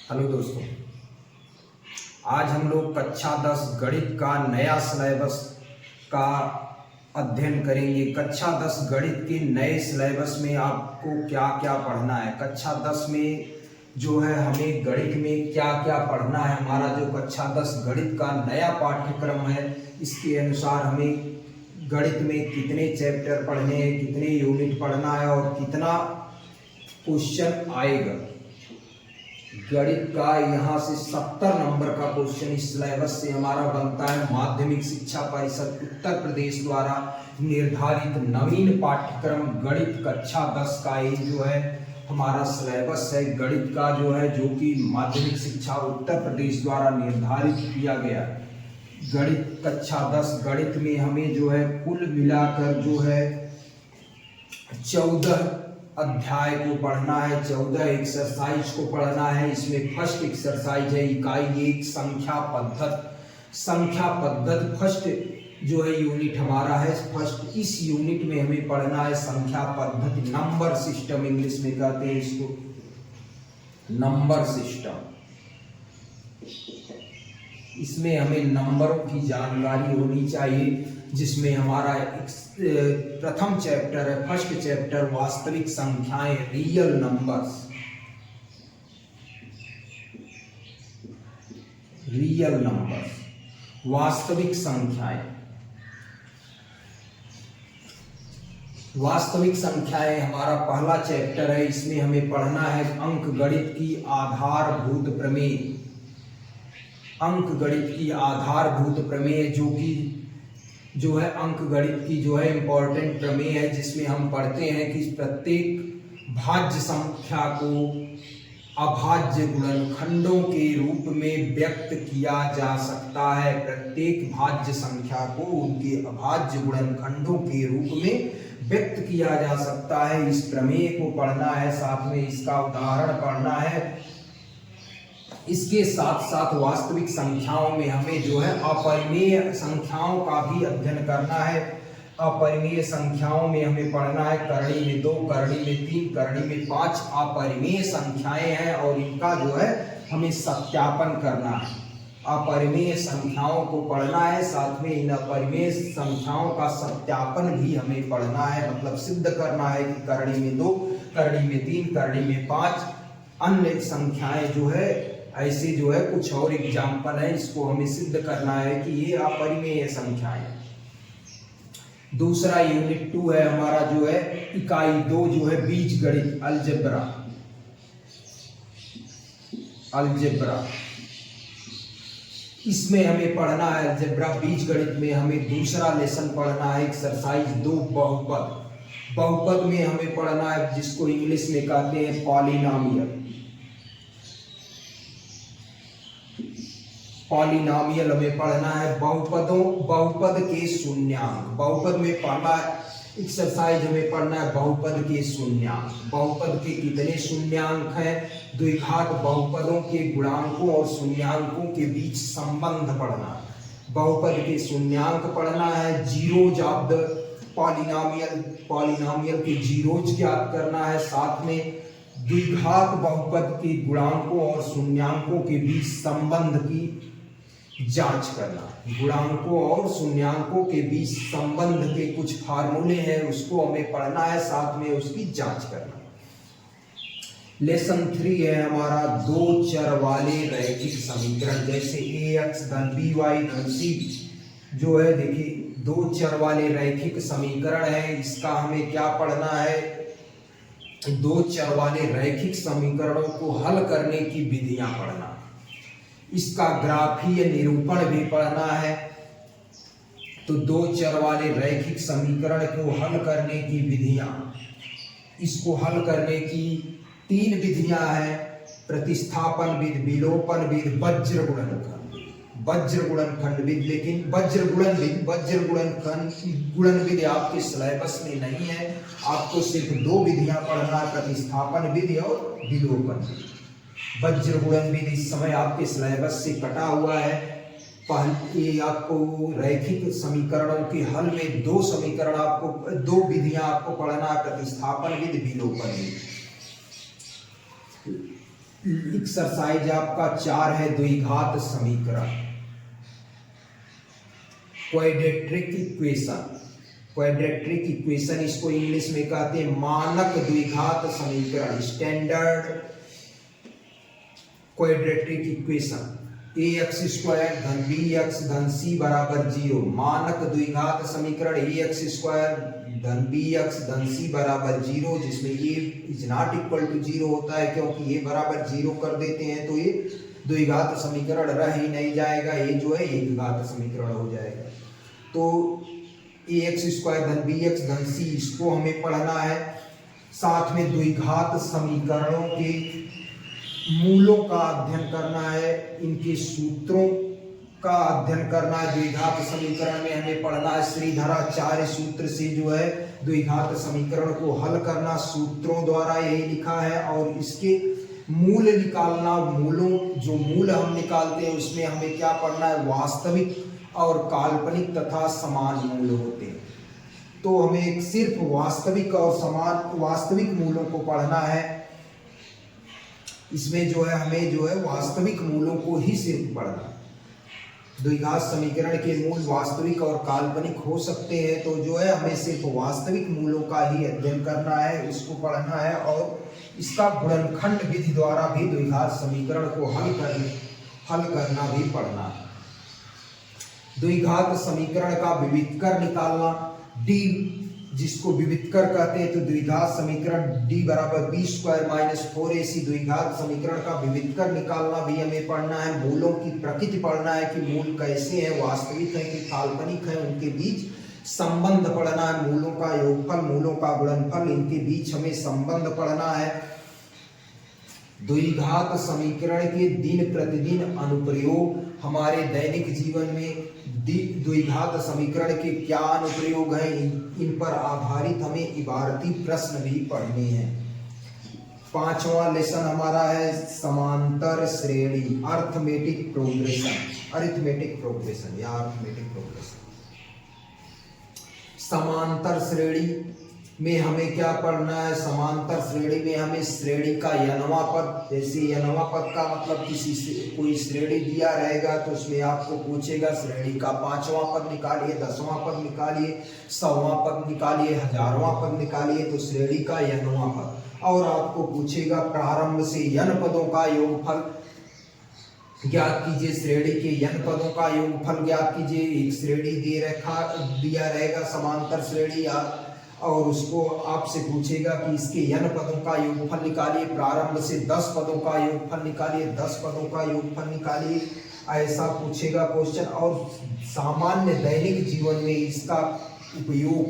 Hello दोस्तों, आज हम लोग कक्षा 10 गणित का नया सिलेबस का अध्ययन करेंगे। कक्षा 10 गणित के नए सिलेबस में आपको क्या क्या पढ़ना है। कक्षा 10 में जो है हमें गणित में क्या क्या पढ़ना है। हमारा जो कक्षा 10 गणित का नया पाठ्यक्रम है, इसके अनुसार हमें गणित में कितने चैप्टर पढ़ने हैं, कितने यूनिट पढ़ना है और कितना क्वेश्चन आएगा। गणित का यहाँ से 70 नंबर का क्वेश्चन इस सिलेबस से हमारा बनता है। माध्यमिक शिक्षा परिषद उत्तर प्रदेश द्वारा निर्धारित नवीन पाठ्यक्रम गणित कक्षा 10 का ये जो है हमारा सिलेबस है गणित का, जो है जो कि माध्यमिक शिक्षा उत्तर प्रदेश द्वारा निर्धारित किया गया। गणित कक्षा 10 गणित में हमें जो है कुल मिलाकर जो है 14 अध्याय को पढ़ना है, 14 एक्सरसाइज को पढ़ना है। इसमें फर्स्ट एक्सरसाइज है इकाई 1 संख्या पद्धति फर्स्ट जो है यूनिट हमारा है। फर्स्ट इस यूनिट में हमें पढ़ना है संख्या पद्धति, नंबर सिस्टम इंग्लिश में कहते हैं इसको, नंबर सिस्टम। इसमें हमें नंबरों की जानकारी होनी चाहिए, जिसमें हमारा प्रथम चैप्टर है, फर्स्ट चैप्टर वास्तविक संख्याएं, रियल नंबर्स। रियल नंबर्स, वास्तविक संख्याएं। वास्तविक संख्याएं हमारा पहला चैप्टर है। इसमें हमें पढ़ना है अंक गणित की आधारभूत प्रमेय। अंक गणित की आधारभूत प्रमेय जो है अंक गणित की जो है इंपॉर्टेंट प्रमेय है, जिसमें हम पढ़ते हैं कि प्रत्येक भाज्य संख्या को अभाज्य गुणनखंडों के रूप में व्यक्त किया जा सकता है। प्रत्येक भाज्य संख्या को उनके अभाज्य गुणनखंडों के रूप में व्यक्त किया जा सकता है। इस प्रमेय को पढ़ना है, साथ में इसका उदाहरण पढ़ना है। इसके साथ साथ वास्तविक संख्याओं में हमें जो है अपरिमेय संख्याओं का भी अध्ययन करना है। अपरिमेय संख्याओं में हमें पढ़ना है करणी में 2, करणी में 3, करणी में 5 अपरिमेय संख्याएं हैं और इनका जो है हमें सत्यापन करना है। अपरिमेय संख्याओं को पढ़ना है, साथ में इन अपरिमेय संख्याओं का सत्यापन भी हमें पढ़ना है, मतलब सिद्ध करना है कि करणी में 2, करणी में 3, करणी में 5 अन्य संख्याएं जो है ऐसे जो है कुछ और एग्जाम्पल है, इसको हमें सिद्ध करना है कि ये अपरिमेय संख्याएं। दूसरा यूनिट 2 है हमारा जो है इकाई 2 जो है बीजगणित, अलजेब्रा। इसमें हमें पढ़ना है अलजेब्रा। बीजगणित में हमें दूसरा लेसन पढ़ना है एक्सरसाइज 2 बहुपद। बहुपद में हमें पढ़ना है जिसको इंग्लिश में कहते हैं पॉलिनोमियल। पॉलिनोमियल हमें पढ़ना है। बहुपद के शून्यांक। बहुपद में पहला एक्सरसाइज हमें पढ़ना है बहुपद के शून्यांक। बहुपद के कितने शून्यांक हैं, द्विघात बहुपदों के गुणांकों और शून्यांकों के बीच संबंध पढ़ना है। बहुपद के शून्यांक पढ़ना है। जीरोज ऑफ द पॉलिनोमियल के जीरोज ज्ञात करना है। साथ में द्विघात बहुपद के गुणांकों और शून्यांकों के बीच संबंध की जांच करना। गुणांकों और शून्यांकों के बीच संबंध के कुछ फार्मूले हैं, उसको हमें पढ़ना है, साथ में उसकी जांच करना। लेसन 3 है हमारा 2 चर वाले रैखिक समीकरण, जैसे ax धन by धन c जो है देखिए 2 चर वाले रैखिक समीकरण है। इसका हमें क्या पढ़ना है, 2 चर वाले रैखिक समीकरणों को हल करने की विधियां पढ़ना। इसका ग्राफीय निरूपण भी पढ़ना है। तो 2 चर वाले रैखिक समीकरण को हल करने की विधियां, इसको हल करने की 3 विधियां हैं, प्रतिस्थापन विधि, विलोपन विधि, वज्र गुणनखंड विधि। लेकिन वज्र गुणन विधि आपके सिलेबस में नहीं है। आपको सिर्फ 2 विधियां पढ़ना, प्रतिस्थापन विधि और विलोपन विधि। वज्र गुणन विधि इस समय आपके सिलेबस से कटा हुआ है। पहले आपको रैखिक समीकरणों के हल में 2 समीकरण आपको 2 विधियां आपको पढ़ना, प्रतिस्थापन विधि, विलोपन विधि। एक्सरसाइज आपका 4 है द्विघात समीकरण, क्वाड्रेटिक इक्वेशन। क्वाड्रेटिक इक्वेशन इसको इंग्लिश में कहते हैं मानक द्विघात समीकरण, standard quadratic equation. ax square धन bx धन c बराबर 0, मानक द्विघात समीकरण ax स्क्वायर धन bx धन c बराबर 0, जिसमें a is not equal to 0 होता है, क्योंकि a बराबर 0 कर देते हैं तो ये द्विघात समीकरण रह ही नहीं जाएगा, ये जो है एक घात समीकरण हो जाएगा। तो ax स्क्वायर धन bx धन c इसको हमें पढ़ना है, साथ में द्विघात समीकरणों के मूलों का अध्ययन करना है, इनके सूत्रों का अध्ययन करना है। द्विघात समीकरण में हमें पढ़ना है श्रीधराचार्य सूत्र से जो है द्विघात समीकरण को हल करना, सूत्रों द्वारा यही लिखा है, और इसके मूल निकालना। मूलों जो मूल हम निकालते हैं उसमें हमें क्या पढ़ना है, वास्तविक और काल्पनिक तथा समान मूल होते हैं। तो हमें सिर्फ वास्तविक और समान वास्तविक मूलों को पढ़ना है। इसमें जो है हमें जो है वास्तविक मूलों को ही सिर्फ पढ़ना है। द्विघात समीकरण के मूल वास्तविक और काल्पनिक हो सकते हैं, तो जो है हमें सिर्फ वास्तविक मूलों का ही अध्ययन करना है, उसको पढ़ना है, और इसका गुणनखंड विधि द्वारा भी द्विघात समीकरण को हल करना भी पढ़ना है। द्विघात समीकरण का विविधकर निकालना, d जिसको विविधकर कहते हैं, तो द्विघात समीकरण d बराबर b स्क्वायर माइनस 4ac, द्विघात समीकरण का विविधकर निकालना भी हमें पढ़ना है। मूलों की प्रकृति पढ़ना है कि मूल कैसे हैं, वास्तविक है कि काल्पनिक है, उनके बीच संबंध पढ़ना है। मूलों का योगफल, मूलों का गुणनफल, इनके बीच हमें संबंध पढ़ना है। द्विघात समीकरण के दिन प्रतिदिन अनुप्रयोग, हमारे दैनिक जीवन में द्विघात समीकरण के क्या अनुप्रयोग हैं, इन पर आधारित हमें इबारती प्रश्न भी पढ़ने हैं। 5वां लेसन हमारा है समांतर श्रेणी, अरिथमेटिक प्रोग्रेशन। अरिथमेटिक प्रोग्रेशन या अरिथमेटिक प्रोग्रेशन। समांतर श्रेणी में हमें क्या पढ़ना है, समांतर श्रेणी में हमें श्रेणी का n वां पद, जैसे n वां पद का मतलब किसी से कोई श्रेणी दिया रहेगा तो उसमें आपको पूछेगा श्रेणी का 5वां पद निकालिए, 10वां पद निकालिए, 100वां पद निकालिए, 1000वां पद निकालिए, तो श्रेणी का n वां पद। और आपको पूछेगा प्रारंभ से n पदों का योगफल ज्ञात कीजिए, श्रेणी के n पदों का योगफल ज्ञात कीजिए। एक श्रेणी दिया रहेगा समांतर श्रेणी, और उसको आपसे पूछेगा कि इसके n पदों का योगफल निकालिए, प्रारंभ से 10 पदों का योगफल निकालिए, 10 पदों का योगफल निकालिए, ऐसा पूछेगा क्वेश्चन। और सामान्य दैनिक जीवन में इसका उपयोग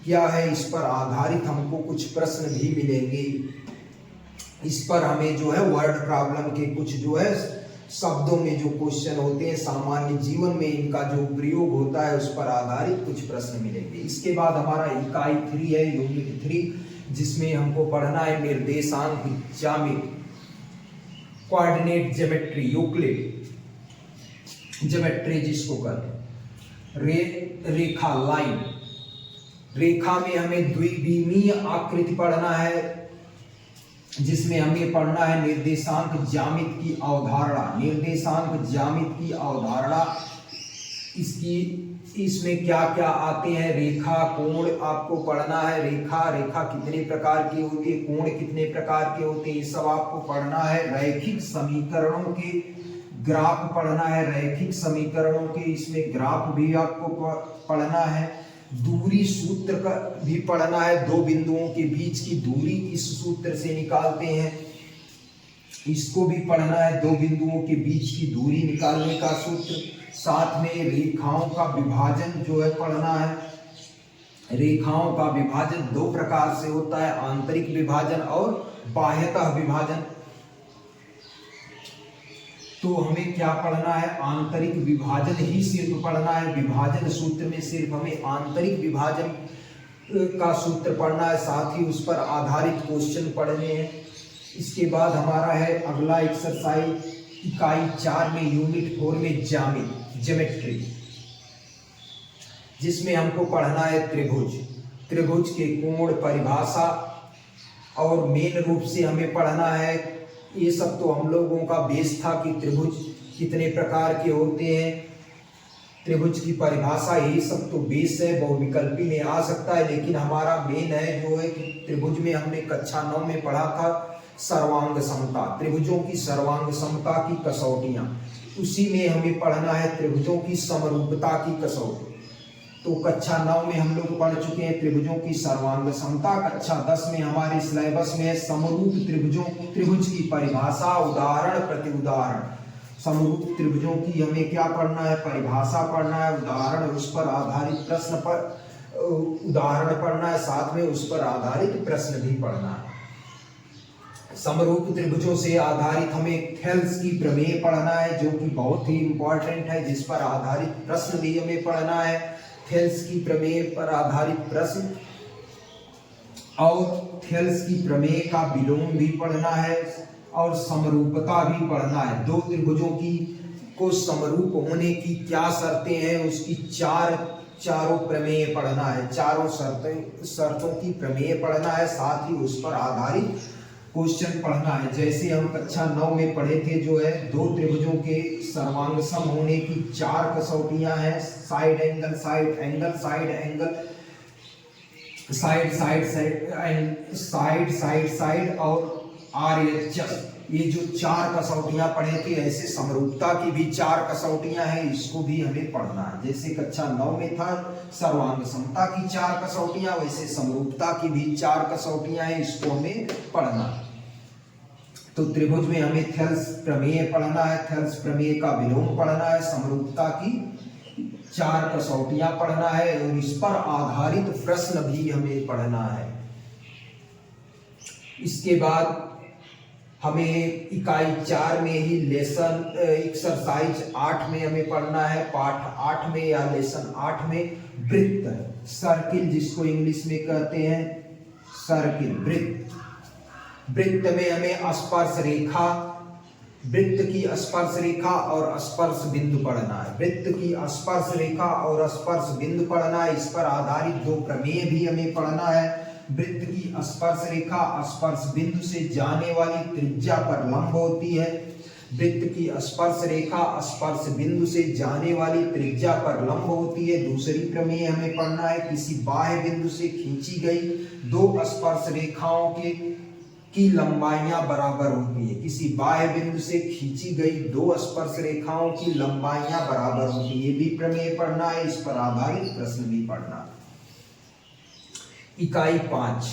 क्या है, इस पर आधारित हमको कुछ प्रश्न भी मिलेंगे। इस पर हमें जो है वर्ड प्रॉब्लम के कुछ जो है शब्दों में जो क्वेश्चन होते हैं, सामान्य जीवन में इनका जो प्रयोग होता है, उस पर आधारित कुछ प्रश्न मिलेंगे। इसके बाद हमारा इकाई 3 है, यूनिट 3, जिसमें हमको पढ़ना है निर्देशांक ज्यामिति, कोऑर्डिनेट ज्योमेट्री, यूक्लिड ज्योमेट्री जिसको कहते हैं। रेखा, लाइन, रेखा में हमें द्विविमीय आकृति पढ़ना है, जिसमें हमें पढ़ना है निर्देशांक ज्यामिति की अवधारणा। निर्देशांक ज्यामिति की अवधारणा, इसमें क्या क्या आते हैं, रेखा, कोण आपको पढ़ना है। रेखा कितने प्रकार की होती है, कोण कितने प्रकार के होते हैं, ये सब आपको पढ़ना है। रैखिक समीकरणों के ग्राफ पढ़ना है, रैखिक समीकरणों के इसमें ग्राफ भी आपको पढ़ना है। दूरी सूत्र का भी पढ़ना है, दो बिंदुओं के बीच की दूरी इस सूत्र से निकालते हैं, इसको भी पढ़ना है, दो बिंदुओं के बीच की दूरी निकालने का सूत्र। साथ में रेखाओं का विभाजन जो है पढ़ना है। रेखाओं का विभाजन 2 प्रकार से होता है, आंतरिक विभाजन और बाह्यतः विभाजन। तो हमें क्या पढ़ना है, आंतरिक विभाजन ही सिर्फ पढ़ना है। विभाजन सूत्र में सिर्फ हमें आंतरिक विभाजन का सूत्र पढ़ना है, साथ ही उस पर आधारित क्वेश्चन पढ़ने हैं। इसके बाद हमारा है अगला एक्सरसाइज इकाई 4 में यूनिट 4 में ज्योमेट्री, जिसमें हमको पढ़ना है त्रिभुज के कोण परिभाषा, और मेन रूप से हमें पढ़ना है ये सब तो हम लोगों का बेस था कि त्रिभुज कितने प्रकार के होते हैं, त्रिभुज की परिभाषा, यही सब तो बेस है। बहुविकल्पी में आ सकता है, लेकिन हमारा मेन है जो है कि त्रिभुज में हमने कक्षा 9 में पढ़ा था सर्वांग समता, त्रिभुजों की सर्वांग समता की कसौटियां। उसी में हमें पढ़ना है त्रिभुजों की समरूपता की कसौटी। तो कक्षा 9 में हम लोग पढ़ चुके हैं त्रिभुजों की सर्वांग समता। कक्षा 10 में हमारे सिलेबस में है समरूप त्रिभुजों, त्रिभुज की परिभाषा, उदाहरण प्रति उदाहरण। समरूप त्रिभुजों की हमें क्या पढ़ना है, परिभाषा पढ़ना है, उदाहरण, उस पर आधारित प्रश्न पर उदाहरण पढ़ना है, साथ में उस पर आधारित प्रश्न भी पढ़ना है। समरूप त्रिभुजों से आधारित हमें थेल्स की प्रमेय पढ़ना है, जो कि बहुत ही इंपॉर्टेंट है, जिस पर आधारित प्रश्न भी हमें पढ़ना है। थेल्स की प्रमेय पर आधारित प्रश्न और थेल्स की प्रमेय का विलोम भी पढ़ना है और समरूपता भी पढ़ना है। दो त्रिभुजों की को समरूप होने की क्या शर्तें हैं, उसकी चारों प्रमेय पढ़ना है, चारों शर्तों की प्रमेय पढ़ना है, साथ ही उस पर आधारित क्वेश्चन पढ़ना है। जैसे हम कक्षा 9 में पढ़े थे, जो है दो त्रिभुजों के सर्वांग सम होने की 4 कसौटियां हैं, side angle, side angle, side angle, side side side side side side और RHS। ये जो 4 कसौटियां पढ़े थे, ऐसे समरूपता की भी 4 कसौटियां हैं, इसको भी हमें पढ़ना है। जैसे कक्षा 9 में था सर्वांग समता की 4 कसौटियां, वैसे समरूपता की भी 4 कसौटियां हैं, इसको हमें पढ़ना है। तो त्रिभुज में हमें थेल्स प्रमेय पढ़ना है, थेल्स प्रमेय का विलोम पढ़ना है, समरूपता की 4 कसौटियां पढ़ना है और इस पर आधारित प्रश्न भी हमें पढ़ना है। इसके बाद हमें इकाई 4 में ही लेसन एक्सरसाइज 8 में हमें पढ़ना है, पाठ 8 में या लेसन 8 में वृत्त, सर्किल जिसको इंग्लिश में कहते हैं सर्किल, वृत्त। वृत्त में हमें स्पर्श रेखा, वृत्त की स्पर्श रेखा और स्पर्श बिंदु पढ़ना है। वृत्त की स्पर्श रेखा और स्पर्श बिंदु पढ़ना है, इस पर आधारित 2 प्रमेय भी हमें पढ़ना है। वृत्त की स्पर्श रेखा स्पर्श बिंदु से जाने वाली त्रिज्या पर लंब होती है। वृत्त की स्पर्श रेखा स्पर्श बिंदु से जाने वाली त्रिज्या पर लंब होती है। दूसरी प्रमेय हमें पढ़ना है, किसी बाह्य बिंदु से खींची गई 2 स्पर्श रेखाओं की लंबाइयां बराबर होती है। किसी बाह्य बिंदु से खींची गई 2 स्पर्श रेखाओं की लंबाइयां बराबर होती है, ये भी प्रमेय पढ़ना है, इस पर आधारित प्रश्न भी पढ़ना है। इकाई 5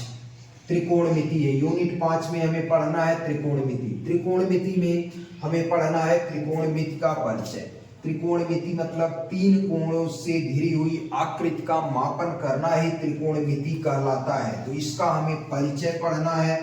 त्रिकोणमिति है। यूनिट 5 में हमें पढ़ना है त्रिकोणमिति। त्रिकोणमिति में हमें पढ़ना है त्रिकोणमिति का परिचय। त्रिकोणमिति मतलब 3 कोणों से घिरी हुई आकृति का मापन करना ही त्रिकोणमिति कहलाता है। तो इसका हमें परिचय पढ़ना है।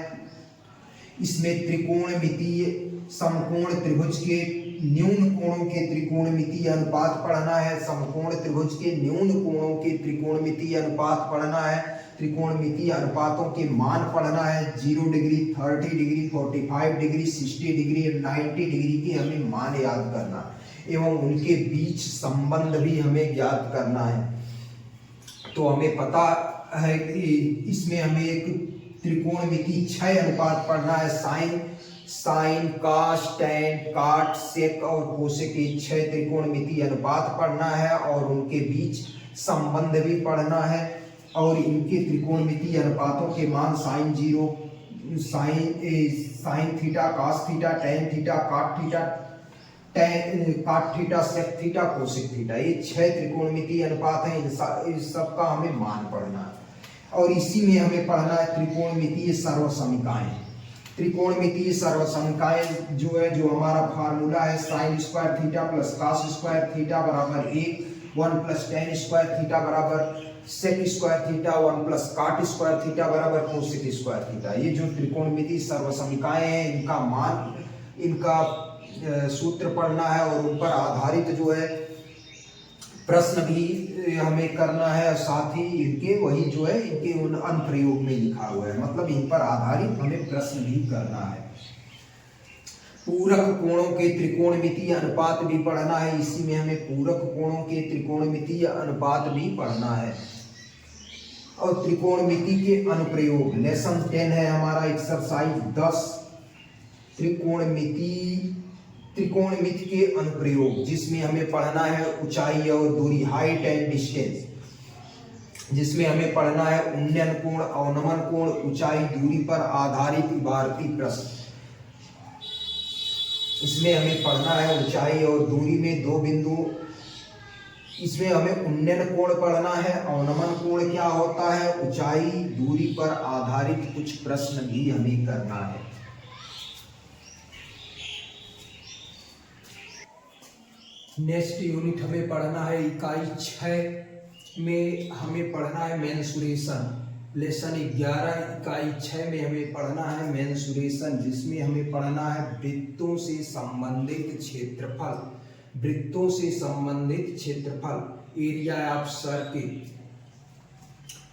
इसमें त्रिकोणमितीय समकोण त्रिभुज के न्यून कोणों के त्रिकोणमितीय अनुपात पढ़ना है। समकोण त्रिभुज के न्यून कोणों के त्रिकोणमितीय अनुपात पढ़ना है। त्रिकोणमितीय अनुपातों के मान पढ़ना है। 0 degree, 30 degree, 45 degree, 60 degree, 90 degree के हमें मान याद करना एवं उनके बीच संबंध भी हमें ज्ञात करना है। तो हमें पता है कि इसमें हमें एक त्रिकोणमिति 6 अनुपात पढ़ना है। साइन, कास, टैन, काट, सेक और कोसेक के 6 त्रिकोणमिति अनुपात पढ़ना है और उनके बीच संबंध भी पढ़ना है। और इनके त्रिकोणमिति अनुपातों के मान sine 0, sine theta, cos theta, tan theta, cot theta, cot theta, sec theta, cosec theta, ये 6 त्रिकोणमिति अनुपात हैं। इन सब का हमें मान पढ़ना है। और इसी में हमें पढ़ना है त्रिकोणमितीय सर्वसमीकाएं। त्रिकोणमितीय सर्वसमीकाएं जो है, जो हमारा फार्मूला है, sine square theta plus cos square theta बराबर 1 प्लस टैन स्क्वायर थीटा बराबर sec square theta, 1 plus cot square theta बराबर कोसेक स्क्वायर थीटा। ये जो त्रिकोणमितीय सर्वसमीकाएं हैं, इनका मान, इनका सूत्र पढ़ना है और उन पर आधारित जो है प्रश्न भी हमें करना है। साथ ही इनके वही जो है इनके उन अनुप्रयोग में लिखा हुआ है, मतलब इन पर आधारित हमें प्रश्न भी करना है। पूरक कोणों के त्रिकोणमितीय अनुपात भी पढ़ना है। इसी में हमें पूरक कोणों के त्रिकोणमितीय अनुपात भी पढ़ना है। और त्रिकोणमिति के अनुप्रयोग लेसन 10 है हमारा, एक्सरसाइज 10 त्रिकोणमिति के अनुप्रयोग, जिसमें हमें पढ़ना है ऊंचाई और दूरी, हाइट एंड डिस्टेंस, जिसमें हमें पढ़ना है उन्नयन कोण, अवनमन कोण, ऊंचाई दूरी पर आधारित इबारती प्रश्न। इसमें हमें पढ़ना है ऊंचाई और दूरी में दो बिंदु, इसमें हमें उन्नयन कोण पढ़ना है, अवनमन कोण क्या होता है, ऊंचाई दूरी पर आधारित कुछ प्रश्न भी हमें करना है। नेक्स्ट यूनिट हमें पढ़ना है इकाई 6 में हमें पढ़ना है मेंसुरेशन। लेसन 11 इकाई 6 में हमें पढ़ना है मेंसुरेशन, जिसमें हमें पढ़ना है वृत्तों से संबंधित क्षेत्रफल। वृत्तों से संबंधित क्षेत्रफल, एरिया ऑफ सर्किल।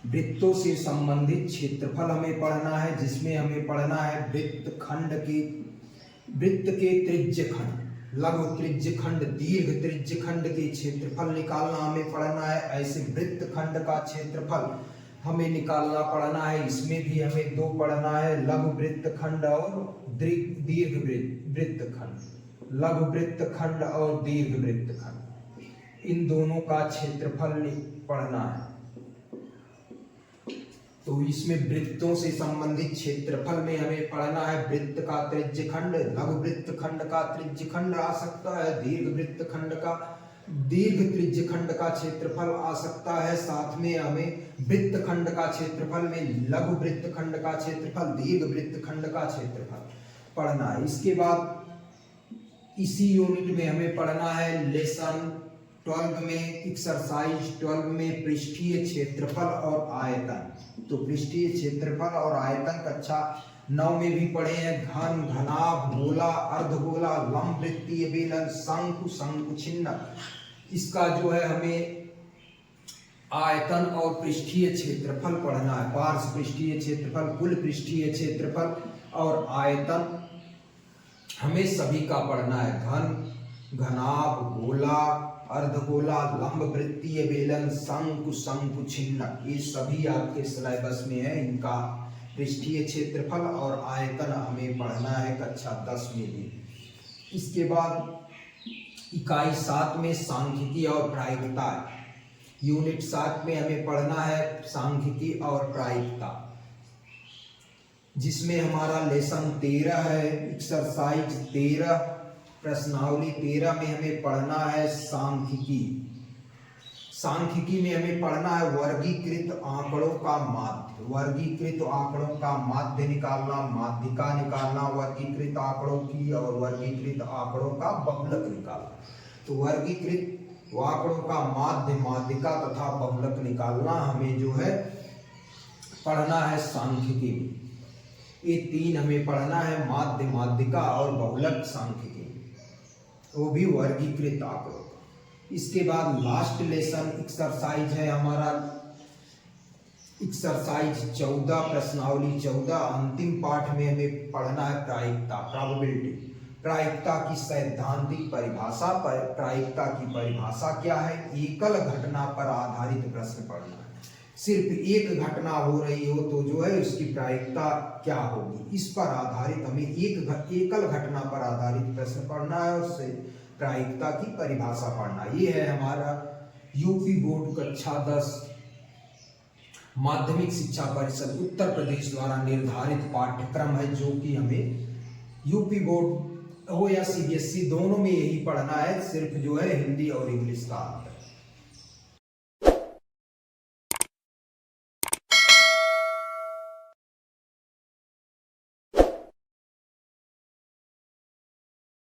वृत्तों से संबंधित क्षेत्रफल हमें पढ़ना है, जिसमें हमें पढ़ना है वृत्त के त्रिज्यखंड, लघु त्रिज्यखंड, दीर्घ त्रिज्यखंड के क्षेत्रफल निकालना हमें पढ़ना है। ऐसे वृत्तखंड का क्षेत्रफल हमें निकालना पढ़ना है। इसमें भी हमें दो पढ़ना है, लघु वृत्तखंड और दीर्घ वृत्तखंड, लघु वृत्तखंड और दीर्घ वृत्तखंड, इन दोनों का क्षेत्रफल पढ़ना है। तो इसमें वृत्तों से संबंधित क्षेत्रफल में हमें पढ़ना है वृत्त का त्रिज्यखंड, लघु वृत्तखंड का त्रिज्यखंड आ सकता है, दीर्घ वृत्तखंड का दीर्घ त्रिज्यखंड का क्षेत्रफल आ सकता है। साथ में हमें वृत्तखंड का क्षेत्रफल में लघु वृत्तखंड का क्षेत्रफल, दीर्घ वृत्तखंड का क्षेत्रफल पढ़ना है। इसके बाद इसी यूनिट में हमें पढ़ना है लेसन 12 में, एक्सरसाइज 12 में पृष्ठीय क्षेत्रफल और आयतन। तो पृष्ठीय क्षेत्रफल और आयतन कक्षा 9 में भी पढ़े हैं। घन, घनाभ, गोला, अर्धगोला, लंब वृत्तीय बेलन, शंकु, शंकुचिन्ह। इसका जो है हमें आयतन और पृष्ठीय क्षेत्रफल पढ़ना है। पार्श्व पृष्ठीय क्षेत्रफल, कुल पृष्ठीय क्षेत्रफल और आयतन हमें सभी का पढ़ना है। घन, घनाभ, गोला, अर्धगोला, लंब वृत्तीय बेलन, शंकु, शंकुचिन्ह, ये सभी आपके सिलेबस में है। इनका पृष्ठीय क्षेत्रफल और आयतन हमें पढ़ना है कक्षा 10 में भी। इसके बाद इकाई 7 में सांख्यिकी और प्रायिकता, यूनिट 7 में हमें पढ़ना है सांख्यिकी और प्रायिकता, जिसमें हमारा लेसन 13 है, एक्सरसाइज 13, प्रश्नावली 13 में हमें पढ़ना है सांख्यिकी। सांख्यिकी में हमें पढ़ना है वर्गीकृत आंकड़ों का माध्य, वर्गीकृत आंकड़ों का माध्य निकालना, माध्यिका निकालना वर्गीकृत आंकड़ों की, और वर्गीकृत आंकड़ों का बहुलक निकालना। तो वर्गीकृत आंकड़ों का माध्य, माध्यिका तथा बहुलक निकालना हमें जो है पढ़ना है सांख्यिकी में। ये 3 हमें पढ़ना है, माध्य, माध्यिका और बहुलक सांख्यिकी, वो भी वर्गीकृत आंकड़ों। इसके बाद लास्ट लेसन एक्सरसाइज है हमारा एक्सरसाइज 14, प्रश्नावली 14। अंतिम पाठ में हमें पढ़ना है प्रायिकता, प्रोबेबिलिटी। प्रायिकता की सैद्धांतिक परिभाषा, प्रायिकता की परिभाषा क्या है, एकल घटना पर आधारित प्रश्न पढ़ना है। सिर्फ एक घटना हो रही हो तो जो है उसकी प्रायिकता क्या होगी, इस पर आधारित हमें एकल घटना पर आधारित प्रश्न पढ़ना है और उससे प्रायिकता की परिभाषा पढ़ना। ये है हमारा यूपी बोर्ड कक्षा 10 माध्यमिक शिक्षा परिषद उत्तर प्रदेश द्वारा निर्धारित पाठ्यक्रम है, जो कि हमें यूपी बोर्ड हो या सीबीएसई दोनों में यही पढ़ना है। सिर्फ जो है हिंदी और इंग्लिश का अंतर।